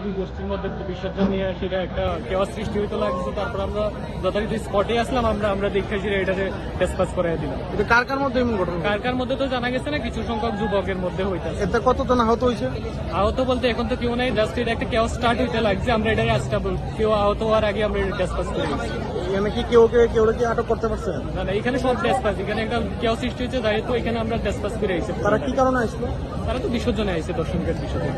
দুই গোষ্ঠীর মধ্যে বিসর্জন নিয়ে সেটা একটা কেওয়াস সৃষ্টি হইতে লাগছে। তারপর আমরা যথারীতি স্পটে আসলাম, আমরা দেখে যে এটাকে ডিসপাস করে দিলাম। এটা কার কার মধ্যে এমন ঘটনা? কার মধ্যে তো জানা গেছে না, কিছু সংখ্যক যুবকের মধ্যে হইতেছে। এতে কতজন আহত হয়েছে? আহত বলতে এখন তো কেউ নাই, জাস্ট এটা একটা কেওয়াস স্টার্ট হইতে লাগছে। আমরা এটাকে স্টেবল, কেউ আহত হওয়ার আগে আমরা এটা ডিসপাস করে দিচ্ছি। এখানে কি কেউ কি আটক করতে পারছে? না না, এখানে সব ডিসপাস, এখানে একটা কেওয়াস সৃষ্টি হয়েছে, তাই তো এখানে আমরা ডিসপাস করে আইছি। তারা কি কারণে আসলো? তারা তো বিসর্জনে আইছে, দর্শনকের বিসর্জন।